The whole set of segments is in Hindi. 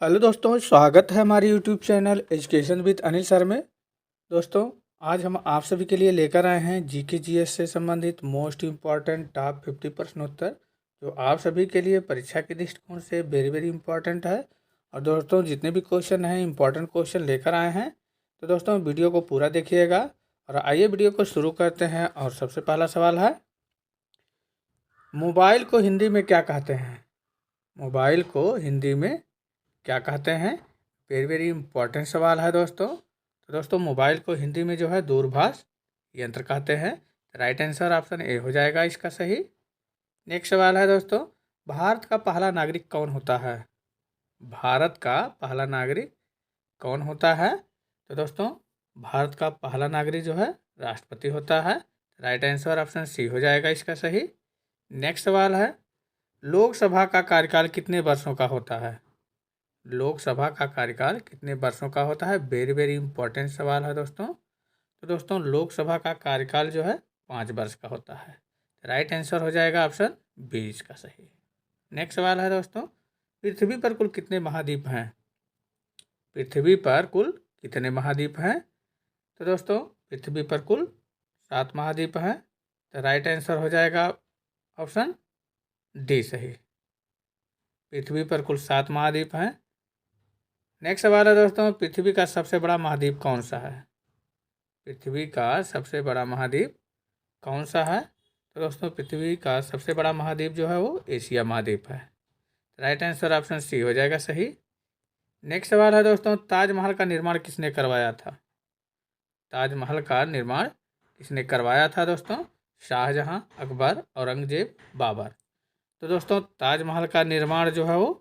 हेलो दोस्तों, स्वागत है हमारे YouTube channel education with Anil sir में। दोस्तों, आज हम आप सभी के लिए लेकर आए हैं जीके जीएस से संबंधित मोस्ट इम्पॉर्टेंट टॉप 50 प्रश्नोत्तर, जो आप सभी के लिए परीक्षा के दृष्टिकोण से वेरी वेरी इंपॉर्टेंट है। और दोस्तों, जितने भी क्वेश्चन हैं इंपॉर्टेंट क्वेश्चन लेकर आए हैं, तो दोस्तों वीडियो को पूरा देखिएगा। और आइए वीडियो को शुरू करते हैं। और सबसे पहला सवाल है, मोबाइल को हिंदी में क्या कहते हैं? मोबाइल को हिंदी में क्या कहते हैं? वेरी वेरी इंपॉर्टेंट सवाल है दोस्तों। तो दोस्तों, मोबाइल को हिंदी में जो है दूरभाष यंत्र कहते हैं। राइट आंसर ऑप्शन ए हो जाएगा इसका सही। नेक्स्ट सवाल है दोस्तों, भारत का पहला नागरिक कौन होता है? भारत का पहला नागरिक कौन होता है? तो दोस्तों, भारत का पहला नागरिक जो है राष्ट्रपति होता है। राइट आंसर ऑप्शन सी हो जाएगा इसका सही। नेक्स्ट सवाल है, लोकसभा का कार्यकाल कितने वर्षों का होता है? लोकसभा का कार्यकाल कितने वर्षों का होता है? वेरी वेरी इंपॉर्टेंट सवाल है दोस्तों। तो दोस्तों, लोकसभा का कार्यकाल जो है 5 वर्ष का होता है। राइट आंसर हो जाएगा ऑप्शन बी इसका सही। नेक्स्ट सवाल है दोस्तों, पृथ्वी पर कुल कितने महाद्वीप हैं? पृथ्वी पर कुल कितने महाद्वीप हैं? तो दोस्तों, पृथ्वी पर कुल 7 महाद्वीप हैं। तो राइट आंसर हो जाएगा ऑप्शन डी सही। पृथ्वी पर कुल 7 महाद्वीप हैं। नेक्स्ट सवाल है दोस्तों, पृथ्वी का सबसे बड़ा महाद्वीप कौन सा है? पृथ्वी का सबसे बड़ा महाद्वीप कौन सा है? तो दोस्तों, पृथ्वी का सबसे बड़ा महाद्वीप जो है वो एशिया महाद्वीप है। राइट आंसर ऑप्शन सी हो जाएगा सही। नेक्स्ट सवाल है दोस्तों, ताजमहल का निर्माण किसने करवाया था? ताजमहल का निर्माण किसने करवाया था दोस्तों? शाहजहां, अकबर, औरंगजेब, बाबर। तो दोस्तों, ताजमहल का निर्माण जो है वो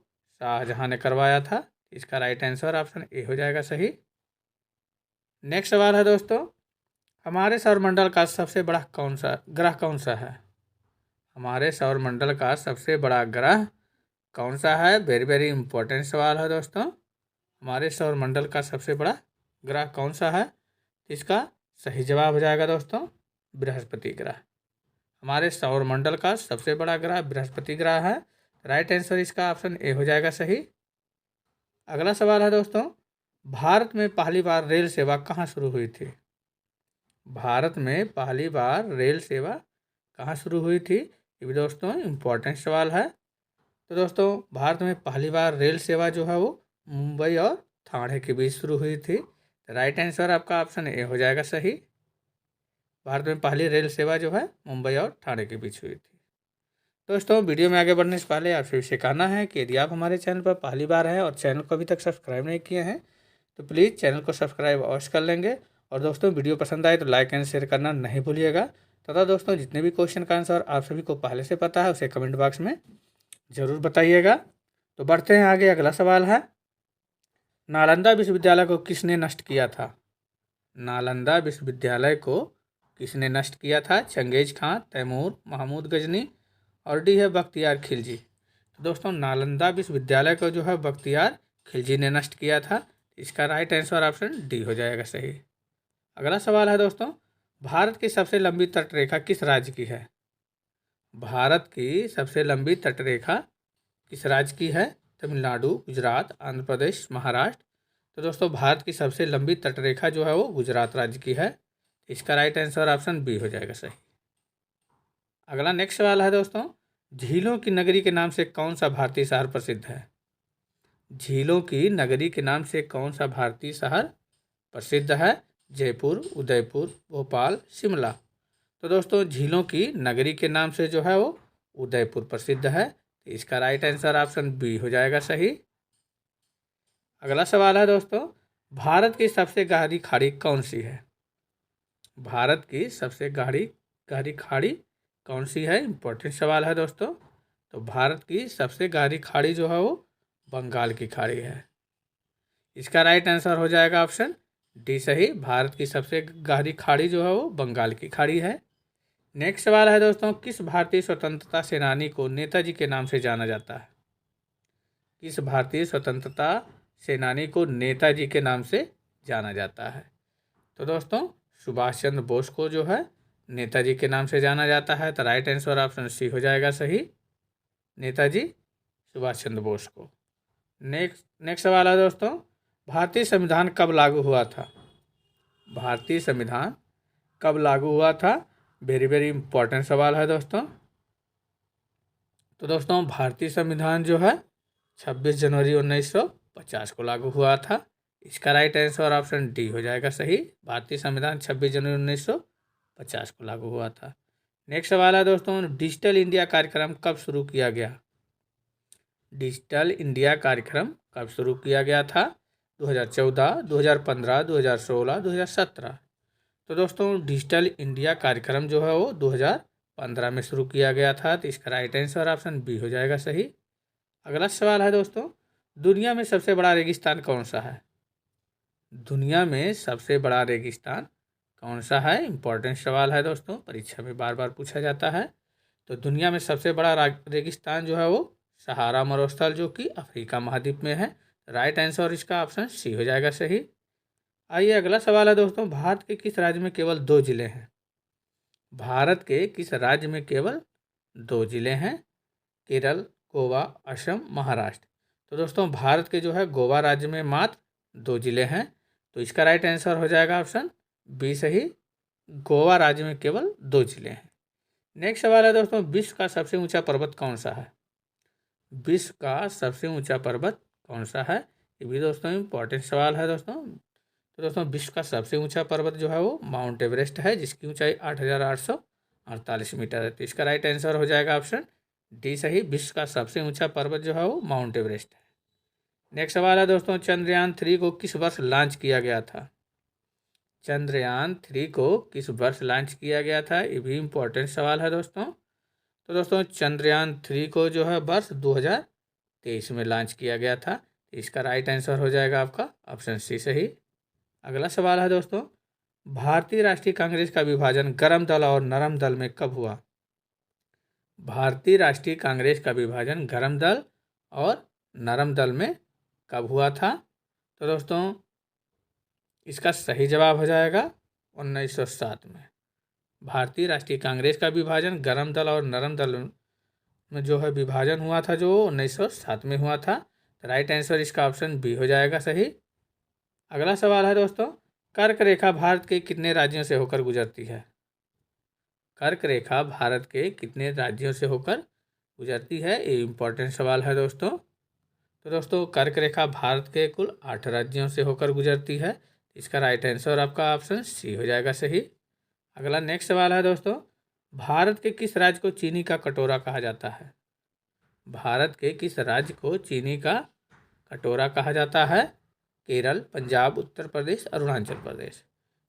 शाहजहां ने करवाया था। इसका राइट आंसर ऑप्शन ए हो जाएगा सही। नेक्स्ट सवाल है दोस्तों, हमारे सौरमंडल का सबसे बड़ा ग्रह कौन सा है? हमारे सौरमंडल का सबसे बड़ा ग्रह कौन सा है? वेरी वेरी इंपॉर्टेंट सवाल है दोस्तों। हमारे सौरमंडल का सबसे बड़ा ग्रह कौन सा है? इसका सही जवाब हो जाएगा दोस्तों बृहस्पति ग्रह। हमारे सौरमंडल का सबसे बड़ा ग्रह बृहस्पति ग्रह है। राइट आंसर इसका ऑप्शन ए हो जाएगा सही। अगला सवाल है दोस्तों, भारत में पहली बार रेल सेवा कहाँ शुरू हुई थी? भारत में पहली बार रेल सेवा कहाँ शुरू हुई थी? ये भी दोस्तों इम्पोर्टेंट सवाल है। तो दोस्तों, भारत में पहली बार रेल सेवा जो है वो मुंबई और ठाणे के बीच शुरू हुई थी। राइट आंसर आपका ऑप्शन ए हो जाएगा सही। भारत में पहली रेल सेवा जो है मुंबई और ठाणे के बीच हुई थी। दोस्तों, वीडियो में आगे बढ़ने से पहले आपसे से कहना है कि यदि आप हमारे चैनल पर पहली बार हैं और चैनल को अभी तक सब्सक्राइब नहीं किए हैं, तो प्लीज़ चैनल को सब्सक्राइब अवश्य कर लेंगे। और दोस्तों, वीडियो पसंद आए तो लाइक एंड शेयर करना नहीं भूलिएगा। तथा दोस्तों, जितने भी क्वेश्चन का आंसर आप सभी को पहले से पता है उसे कमेंट बॉक्स में ज़रूर बताइएगा। तो बढ़ते हैं आगे। अगला सवाल है, नालंदा विश्वविद्यालय को किसने नष्ट किया था? नालंदा विश्वविद्यालय को किसने नष्ट किया था? चंगेज खां, तैमूर, महमूद गजनी और डी है बख्तियार खिलजी। तो दोस्तों, नालंदा विश्वविद्यालय को जो है बख्तियार खिलजी ने नष्ट किया था। इसका राइट आंसर ऑप्शन डी हो जाएगा सही। अगला सवाल है दोस्तों, भारत की सबसे लंबी तटरेखा किस राज्य की है? भारत की सबसे लंबी तटरेखा किस राज्य की है? तमिलनाडु, गुजरात, आंध्र प्रदेश, महाराष्ट्र। तो दोस्तों, भारत की सबसे लंबी तटरेखा जो है वो गुजरात राज्य की है। इसका राइट आंसर ऑप्शन बी हो जाएगा सही। अगला नेक्स्ट सवाल है दोस्तों, झीलों की नगरी के नाम से कौन सा भारतीय शहर प्रसिद्ध है? झीलों की नगरी के नाम से कौन सा भारतीय शहर प्रसिद्ध है? जयपुर, उदयपुर, भोपाल, शिमला। तो दोस्तों, झीलों की नगरी के नाम से जो है वो उदयपुर प्रसिद्ध है। तो इसका राइट आंसर ऑप्शन बी हो जाएगा सही। अगला सवाल है दोस्तों, भारत की सबसे गहरी खाड़ी कौन सी है? भारत की सबसे गहरी गहरी खाड़ी कौन सी है? इंपॉर्टेंट सवाल है दोस्तों। तो भारत की सबसे गहरी खाड़ी जो है वो बंगाल की खाड़ी है। इसका राइट आंसर हो जाएगा ऑप्शन डी सही। भारत की सबसे गहरी खाड़ी जो है वो बंगाल की खाड़ी है। नेक्स्ट सवाल है दोस्तों, किस भारतीय स्वतंत्रता सेनानी को नेताजी के नाम से जाना जाता है? किस भारतीय स्वतंत्रता सेनानी को नेताजी के नाम से जाना जाता है? तो दोस्तों, सुभाष चंद्र बोस को जो है नेताजी के नाम से जाना जाता है। तो राइट आंसर ऑप्शन सी हो जाएगा सही, नेताजी सुभाष चंद्र बोस को। नेक्स्ट सवाल है दोस्तों, भारतीय संविधान कब लागू हुआ था? भारतीय संविधान कब लागू हुआ था? वेरी वेरी इंपॉर्टेंट सवाल है दोस्तों। तो दोस्तों भारतीय संविधान जो है 26 जनवरी 1950 को लागू हुआ था। इसका राइट आंसर ऑप्शन डी हो जाएगा सही। भारतीय संविधान 26 जनवरी 1950 को लागू हुआ था। नेक्स्ट सवाल है दोस्तों, डिजिटल इंडिया कार्यक्रम कब शुरू किया गया? डिजिटल इंडिया कार्यक्रम कब शुरू किया गया था? 2014, 2015, 2016, 2017। तो दोस्तों डिजिटल इंडिया कार्यक्रम जो है वो 2015 में शुरू किया गया था। तो इसका राइट आंसर ऑप्शन बी हो जाएगा सही। अगला सवाल है दोस्तों, दुनिया में सबसे बड़ा रेगिस्तान कौन सा है? दुनिया में सबसे बड़ा रेगिस्तान कौन सा है? इंपॉर्टेंट सवाल है दोस्तों, परीक्षा में बार बार पूछा जाता है। तो दुनिया में सबसे बड़ा रेगिस्तान जो है वो सहारा मरुस्थल जो कि अफ्रीका महाद्वीप में है। राइट आंसर इसका ऑप्शन सी हो जाएगा सही। आइए अगला सवाल है दोस्तों, भारत के किस राज्य में केवल 2 जिले हैं? भारत के किस राज्य में केवल 2 जिले हैं? केरल, गोवा, असम, महाराष्ट्र। तो दोस्तों भारत के जो है गोवा राज्य में मात्र 2 जिले हैं। तो इसका राइट आंसर हो जाएगा ऑप्शन बी सही। गोवा राज्य में केवल 2 जिले हैं। नेक्स्ट सवाल है दोस्तों, विश्व का सबसे ऊंचा पर्वत कौन सा है? विश्व का सबसे ऊंचा पर्वत कौन सा है? ये भी दोस्तों इंपॉर्टेंट सवाल है दोस्तों। तो दोस्तों विश्व का सबसे ऊंचा पर्वत जो है वो माउंट एवरेस्ट है, जिसकी ऊंचाई 8,848 मीटर है। तो इसका राइट आंसर हो जाएगा ऑप्शन डी सही। विश्व का सबसे ऊंचा पर्वत जो है वो माउंट एवरेस्ट है। नेक्स्ट सवाल है दोस्तों, चंद्रयान 3 को किस वर्ष लॉन्च किया गया था? चंद्रयान 3 को किस वर्ष लॉन्च किया गया था? ये भी इंपॉर्टेंट सवाल है दोस्तों। तो दोस्तों चंद्रयान 3 को जो है वर्ष 2023 में लॉन्च किया गया था। इसका राइट आंसर हो जाएगा आपका ऑप्शन सी सही। अगला सवाल है दोस्तों, भारतीय राष्ट्रीय कांग्रेस का विभाजन गर्म दल और नरम दल में कब हुआ? भारतीय राष्ट्रीय कांग्रेस का विभाजन गर्म दल और नरम दल में कब हुआ था? तो दोस्तों इसका सही जवाब हो जाएगा 1907 में। भारतीय राष्ट्रीय कांग्रेस का विभाजन गर्म दल और नरम दल में जो है विभाजन हुआ था जो 1907 में हुआ था। तो राइट आंसर इसका ऑप्शन बी हो जाएगा सही। अगला सवाल है दोस्तों, कर्क रेखा भारत के कितने राज्यों से होकर गुजरती है? कर्क रेखा भारत के कितने राज्यों से होकर गुजरती है? ये इंपॉर्टेंट सवाल है दोस्तों। तो दोस्तों कर्क रेखा भारत के कुल 8 राज्यों से होकर गुजरती है। इसका राइट आंसर आपका ऑप्शन सी हो जाएगा सही। अगला नेक्स्ट सवाल है दोस्तों, भारत के किस राज्य को चीनी का कटोरा कहा जाता है? भारत के किस राज्य को चीनी का कटोरा कहा जाता है? केरल, पंजाब, उत्तर प्रदेश, अरुणाचल प्रदेश।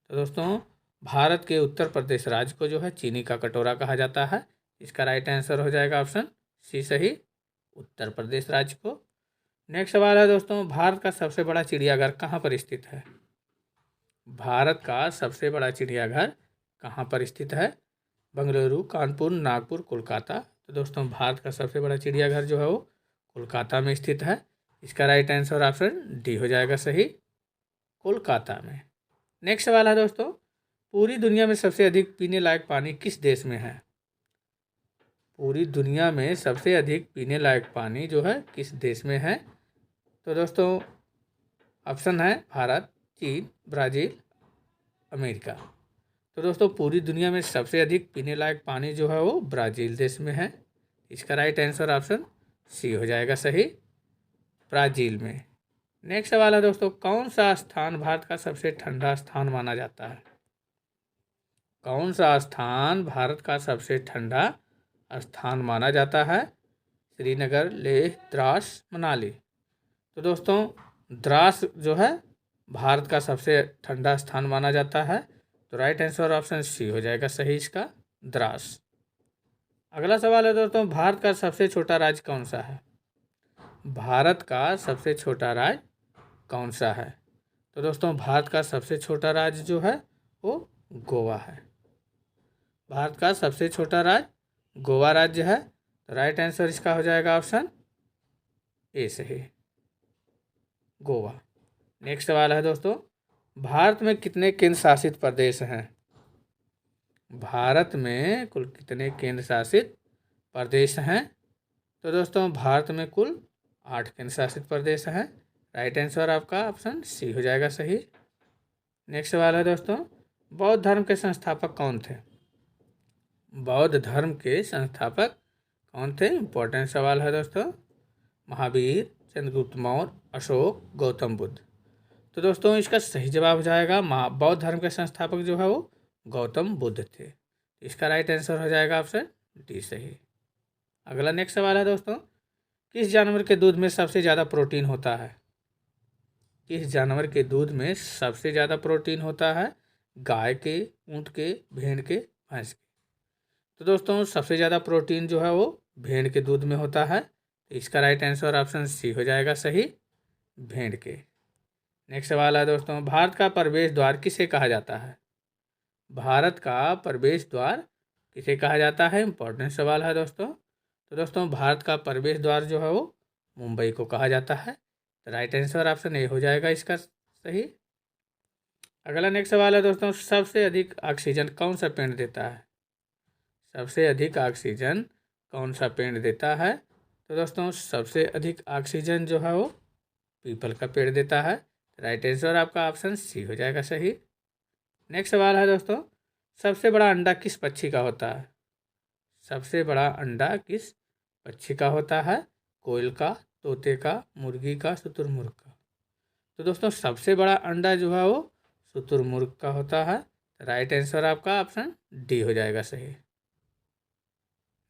तो दोस्तों भारत के उत्तर प्रदेश राज्य को जो है चीनी का कटोरा कहा जाता है। इसका राइट आंसर हो जाएगा ऑप्शन सी सही, उत्तर प्रदेश राज्य को। नेक्स्ट सवाल है दोस्तों, भारत का सबसे बड़ा चिड़ियाघर कहाँ पर स्थित है? भारत का सबसे बड़ा चिड़ियाघर कहाँ पर स्थित है? बेंगलुरु, कानपुर, नागपुर, कोलकाता। तो दोस्तों भारत का सबसे बड़ा चिड़ियाघर जो है वो कोलकाता में स्थित है। इसका राइट आंसर ऑप्शन डी हो जाएगा सही, कोलकाता में। नेक्स्ट सवाल है दोस्तों, पूरी दुनिया में सबसे अधिक पीने लायक पानी किस देश में है? पूरी दुनिया में सबसे अधिक पीने लायक पानी जो है किस देश में है? तो दोस्तों ऑप्शन है भारत, चीन, ब्राज़ील, अमेरिका। तो दोस्तों पूरी दुनिया में सबसे अधिक पीने लायक पानी जो है वो ब्राज़ील देश में है। इसका राइट आंसर ऑप्शन सी हो जाएगा सही, ब्राज़ील में। नेक्स्ट सवाल है दोस्तों, कौन सा स्थान भारत का सबसे ठंडा स्थान माना जाता है? कौन सा स्थान भारत का सबसे ठंडा स्थान माना जाता है? श्रीनगर, लेह, द्रास, मनाली। तो दोस्तों द्रास जो है भारत का सबसे ठंडा स्थान माना जाता है। तो राइट आंसर ऑप्शन सी हो जाएगा सही इसका, द्रास। अगला सवाल है दोस्तों, भारत का सबसे छोटा राज्य कौन सा है? भारत का सबसे छोटा राज्य कौन सा है? तो दोस्तों भारत का सबसे छोटा राज्य जो है वो गोवा है। भारत का सबसे छोटा राज्य गोवा राज्य है। तो राइट आंसर इसका हो जाएगा ऑप्शन ए सही, गोवा। नेक्स्ट सवाल है दोस्तों, भारत में कितने केंद्र शासित प्रदेश हैं? भारत में कुल कितने केंद्र शासित प्रदेश हैं? तो दोस्तों भारत में कुल 8 केंद्र शासित प्रदेश हैं। राइट आंसर आपका ऑप्शन सी हो जाएगा सही। नेक्स्ट सवाल है दोस्तों, बौद्ध धर्म के संस्थापक कौन थे? बौद्ध धर्म के संस्थापक कौन थे? इंपॉर्टेंट सवाल है दोस्तों। महावीर, चंद्रगुप्त मौर्य, अशोक, गौतम बुद्ध। तो दोस्तों इसका सही जवाब हो जाएगा बौद्ध धर्म के संस्थापक जो है वो गौतम बुद्ध थे। इसका राइट आंसर हो जाएगा ऑप्शन डी सही। अगला नेक्स्ट सवाल है दोस्तों, किस जानवर के दूध में सबसे ज़्यादा प्रोटीन होता है? किस जानवर के दूध में सबसे ज़्यादा प्रोटीन होता है? गाय के, ऊँट के, भेड़ के, भैंस के। तो दोस्तों सबसे ज़्यादा प्रोटीन जो है वो भेड़ के दूध में होता है। तो इसका राइट आंसर ऑप्शन सी हो जाएगा सही, भेड़ के। नेक्स्ट सवाल है दोस्तों, भारत का प्रवेश द्वार किसे कहा जाता है? भारत का प्रवेश द्वार किसे कहा जाता है? इंपॉर्टेंट सवाल है दोस्तों। तो दोस्तों भारत का प्रवेश द्वार जो है वो मुंबई को कहा जाता है। तो राइट आंसर ऑप्शन ए हो जाएगा इसका सही। अगला नेक्स्ट सवाल है दोस्तों, सबसे अधिक ऑक्सीजन कौन सा पेड़ देता है? सबसे अधिक ऑक्सीजन कौन सा पेड़ देता है? तो दोस्तों सबसे अधिक ऑक्सीजन जो है वो पीपल का पेड़ देता है। राइट आंसर आपका ऑप्शन सी हो जाएगा सही। नेक्स्ट सवाल है दोस्तों, सबसे बड़ा अंडा किस पक्षी का होता है? सबसे बड़ा अंडा किस पक्षी का होता है? कोयल का, तोते का, मुर्गी का, शुतुरमुर्ग का। तो दोस्तों सबसे बड़ा अंडा जो है वो शुतुरमुर्ग का होता है। राइट आंसर आपका ऑप्शन डी हो जाएगा सही।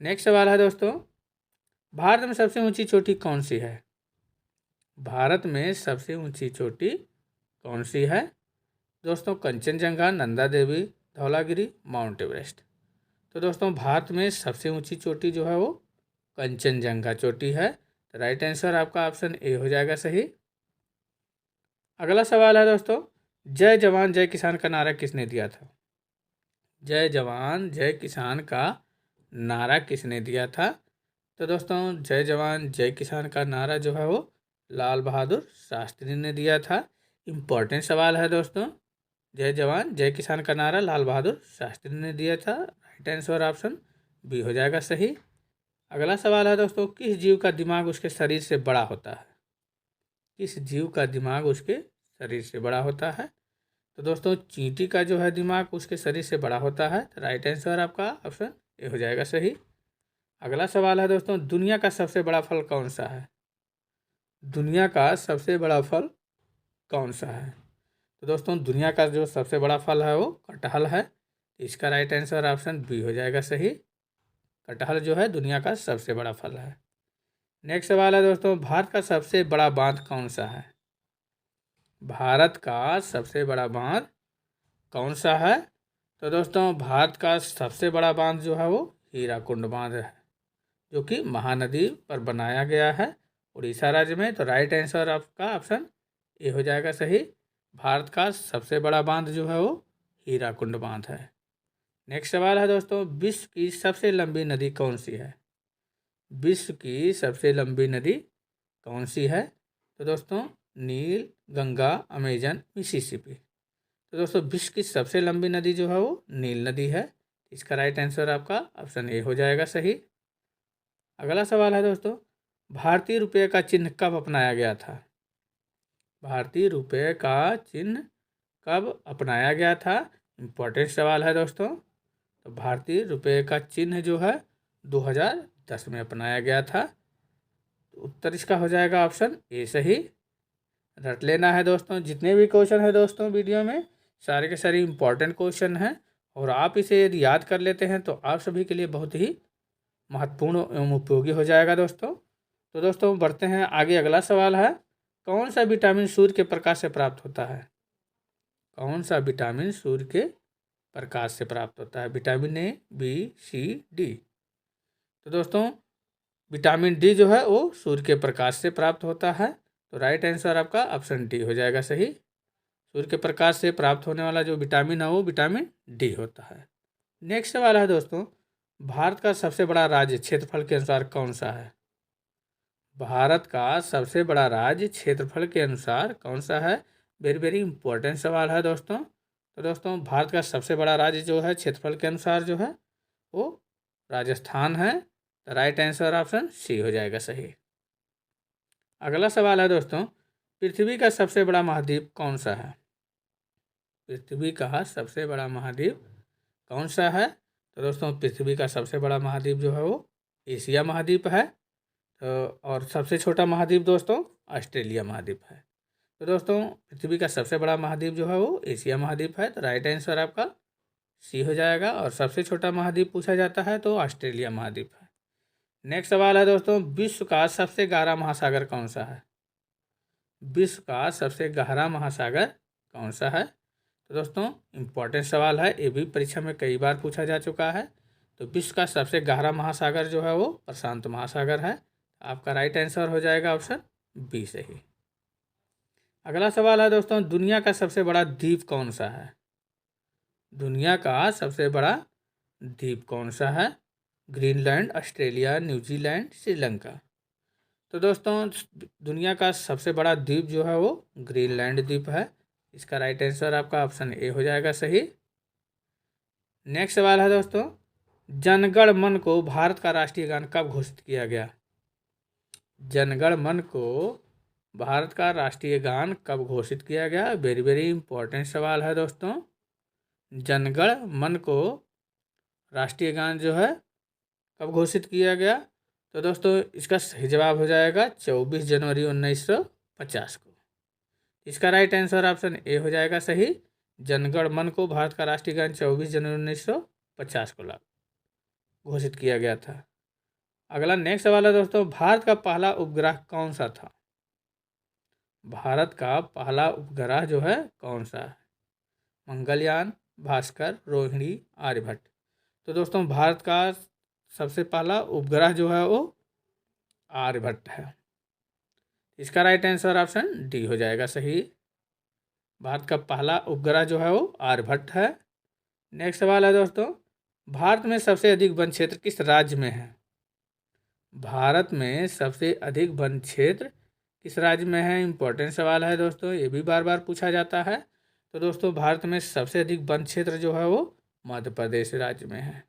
नेक्स्ट सवाल है दोस्तों, भारत में सबसे ऊंची चोटी कौन सी है? भारत में सबसे ऊंची चोटी कौन सी है? दोस्तों कंचनजंगा, नंदा देवी, धौलागिरी, माउंट एवरेस्ट। तो दोस्तों भारत में सबसे ऊंची चोटी जो है वो कंचनजंगा चोटी है। तो राइट आंसर आपका ऑप्शन ए हो जाएगा सही। अगला सवाल है दोस्तों, जय जवान जय किसान का नारा किसने दिया था? जय जवान जय किसान का नारा किसने दिया था? तो दोस्तों जय जवान जय किसान का नारा जो है वो लाल बहादुर शास्त्री ने दिया था। इम्पोर्टेंट सवाल है दोस्तों, जय जवान जय किसान का नारा लाल बहादुर शास्त्री ने दिया था। राइट आंसर ऑप्शन बी हो जाएगा सही। अगला सवाल है दोस्तों, किस जीव का दिमाग उसके शरीर से बड़ा होता है? किस जीव का दिमाग उसके शरीर से बड़ा होता है? तो दोस्तों चींटी का जो है दिमाग उसके शरीर से बड़ा होता है। तो राइट आंसर आपका ऑप्शन ए हो जाएगा सही। अगला सवाल है दोस्तों, दुनिया का सबसे बड़ा फल कौन सा है? दुनिया का सबसे बड़ा फल कौन सा है? तो दोस्तों दुनिया का जो सबसे बड़ा फल है वो कटहल है। इसका राइट आंसर ऑप्शन बी हो जाएगा सही। कटहल जो है दुनिया का सबसे बड़ा फल है। नेक्स्ट सवाल है दोस्तों, भारत का सबसे बड़ा बांध कौन सा है? भारत का सबसे बड़ा बांध कौन सा है? तो दोस्तों भारत का सबसे बड़ा बांध जो है वो हीराकुंड बांध है, जो कि महानदी पर बनाया गया है उड़ीसा राज्य में। तो राइट आंसर आपका ऑप्शन ए हो जाएगा सही। भारत का सबसे बड़ा बांध जो है वो हीराकुंड बांध है। नेक्स्ट सवाल है दोस्तों, विश्व की सबसे लंबी नदी कौन सी है? विश्व की सबसे लंबी नदी कौन सी है? तो दोस्तों नील, गंगा, अमेजन, मिसिसिपी। तो दोस्तों विश्व की सबसे लंबी नदी जो है वो नील नदी है। इसका राइट आंसर आपका ऑप्शन ए हो जाएगा सही। अगला सवाल है दोस्तों, भारतीय रुपये का चिन्ह कब अपनाया गया था? भारतीय रुपये का चिन्ह कब अपनाया गया था? इम्पोर्टेंट सवाल है दोस्तों। तो भारतीय रुपये का चिन्ह जो है 2010 में अपनाया गया था। तो उत्तर इसका हो जाएगा ऑप्शन ए सही। रट लेना है दोस्तों, जितने भी क्वेश्चन है दोस्तों वीडियो में सारे के सारे इम्पॉर्टेंट क्वेश्चन हैं, और आप इसे यदि याद कर लेते हैं तो आप सभी के लिए बहुत ही महत्वपूर्ण एवं उपयोगी हो जाएगा दोस्तों। तो दोस्तों बढ़ते हैं आगे। अगला सवाल है, कौन सा विटामिन सूर्य के प्रकाश से प्राप्त होता है? कौन सा विटामिन सूर्य के प्रकाश से प्राप्त होता है? Vitamin A, B, C, D. तो दोस्तों विटामिन डी जो है वो सूर्य के प्रकाश से प्राप्त होता है। तो राइट आंसर आपका ऑप्शन डी हो जाएगा सही। सूर्य के प्रकाश से प्राप्त होने वाला जो विटामिन है वो विटामिन डी होता है। नेक्स्ट सवाल है दोस्तों, भारत का सबसे बड़ा राज्य क्षेत्रफल के अनुसार कौन सा है? भारत का सबसे बड़ा राज्य क्षेत्रफल के अनुसार कौन सा है? वेरी वेरी इंपॉर्टेंट सवाल है दोस्तों। तो दोस्तों भारत का सबसे बड़ा राज्य जो है क्षेत्रफल के अनुसार जो है वो राजस्थान है। तो राइट आंसर ऑप्शन सी हो जाएगा सही। अगला सवाल है दोस्तों, पृथ्वी का सबसे बड़ा महाद्वीप कौन सा है? पृथ्वी का सबसे बड़ा महाद्वीप कौन सा है? तो दोस्तों पृथ्वी का सबसे बड़ा महाद्वीप जो है वो एशिया महाद्वीप है। तो और सबसे छोटा महाद्वीप दोस्तों ऑस्ट्रेलिया महाद्वीप है। तो दोस्तों पृथ्वी का सबसे बड़ा महाद्वीप जो है वो एशिया महाद्वीप है। तो राइट आंसर आपका सी हो जाएगा। और सबसे छोटा महाद्वीप पूछा जाता है तो ऑस्ट्रेलिया महाद्वीप है। नेक्स्ट सवाल है दोस्तों, विश्व का सबसे गहरा महासागर कौन सा है? विश्व का सबसे गहरा महासागर कौन सा है? तो दोस्तों इम्पॉर्टेंट सवाल है, ये भी परीक्षा में कई बार पूछा जा चुका है। तो विश्व का सबसे गहरा महासागर जो है वो प्रशांत महासागर है। आपका राइट आंसर हो जाएगा ऑप्शन बी सही। अगला सवाल है दोस्तों, दुनिया का सबसे बड़ा द्वीप कौन सा है? दुनिया का सबसे बड़ा द्वीप कौन सा है? Greenland, Australia, New Zealand, Sri Lanka. तो दोस्तों दुनिया का सबसे बड़ा द्वीप जो है वो ग्रीनलैंड द्वीप है। इसका राइट आंसर आपका ऑप्शन ए हो जाएगा सही। नेक्स्ट सवाल है दोस्तों, जनगण मन को भारत का राष्ट्रीय गान कब घोषित किया गया? जनगण मन को भारत का राष्ट्रीय गान कब घोषित किया गया? वेरी वेरी इंपॉर्टेंट सवाल है दोस्तों। जनगण मन को राष्ट्रीय गान जो है कब घोषित किया गया? तो दोस्तों इसका सही जवाब हो जाएगा 24 जनवरी 1950 को। इसका राइट आंसर ऑप्शन ए हो जाएगा सही। जनगण मन को भारत का राष्ट्रीय गान 24 जनवरी 1950 को घोषित किया गया था। अगला नेक्स्ट सवाल है दोस्तों, भारत का पहला उपग्रह कौन सा था? भारत का पहला उपग्रह जो है कौन सा है? मंगलयान, भास्कर, रोहिणी, आर्यभट्ट। तो दोस्तों भारत का सबसे पहला उपग्रह जो है वो आर्यभट्ट है। इसका राइट आंसर ऑप्शन डी हो जाएगा सही। भारत का पहला उपग्रह जो है वो आर्यभट्ट है। नेक्स्ट सवाल है दोस्तों, भारत में सबसे अधिक वन क्षेत्र किस राज्य में है? भारत में सबसे अधिक वन क्षेत्र किस राज्य में है? इंपॉर्टेंट सवाल है दोस्तों, ये भी बार बार पूछा जाता है। तो दोस्तों भारत में सबसे अधिक वन क्षेत्र जो है वो मध्य प्रदेश राज्य में है।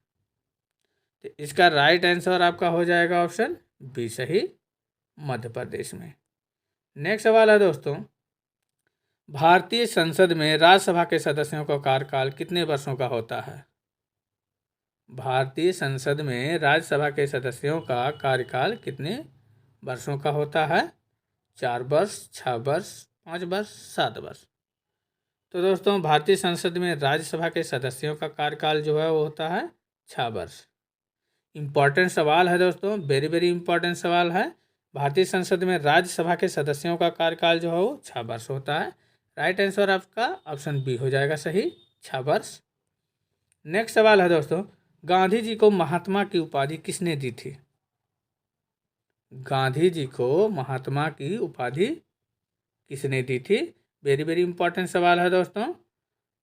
तो इसका राइट आंसर आपका हो जाएगा ऑप्शन बी सही, मध्य प्रदेश में। नेक्स्ट सवाल है दोस्तों, भारतीय संसद में राज्यसभा के सदस्यों का कार्यकाल कितने वर्षों का होता है? भारतीय संसद में राज्यसभा के सदस्यों का कार्यकाल कितने वर्षों का होता है? 4 वर्ष, 6 वर्ष, 5 वर्ष, 7 वर्ष। तो दोस्तों भारतीय संसद में राज्यसभा के सदस्यों का कार्यकाल जो है वो होता है 6 वर्ष। इम्पॉर्टेंट सवाल है दोस्तों, वेरी वेरी इंपॉर्टेंट सवाल है। भारतीय संसद में राज्यसभा के सदस्यों का कार्यकाल जो है वो 6 वर्ष होता है। राइट आंसर आपका ऑप्शन बी हो जाएगा सही, 6 वर्ष। नेक्स्ट सवाल है दोस्तों, गांधी जी को महात्मा की उपाधि किसने दी थी? गांधी जी को महात्मा की उपाधि किसने दी थी? वेरी वेरी इंपॉर्टेंट सवाल है दोस्तों।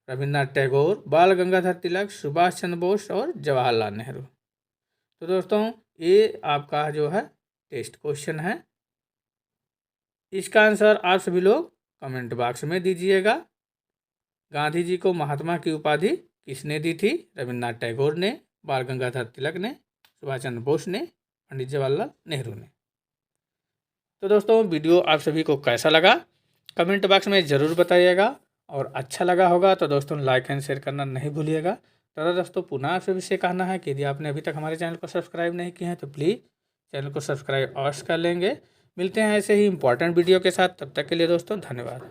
रविन्द्रनाथ टैगोर, बाल गंगाधर तिलक, सुभाष चंद्र बोस और जवाहरलाल नेहरू। तो दोस्तों ये आपका जो है टेस्ट क्वेश्चन है। इसका आंसर आप सभी लोग कमेंट बॉक्स में दीजिएगा। गांधी जी को महात्मा की उपाधि किसने दी थी? रविन्द्रनाथ टैगोर ने, बाल गंगाधर तिलक ने, सुभाष चंद्र बोस ने, पंडित जवाहरलाल नेहरू ने। तो दोस्तों वीडियो आप सभी को कैसा लगा कमेंट बॉक्स में ज़रूर बताइएगा। और अच्छा लगा होगा तो दोस्तों लाइक एंड शेयर करना नहीं भूलिएगा। तो दोस्तों पुनः आप सभी से कहना है कि यदि आपने अभी तक हमारे चैनल को सब्सक्राइब नहीं किए हैं तो प्लीज़ चैनल को सब्सक्राइब अवश्य कर लेंगे। मिलते हैं ऐसे ही इंपॉर्टेंट वीडियो के साथ, तब तक के लिए दोस्तों धन्यवाद।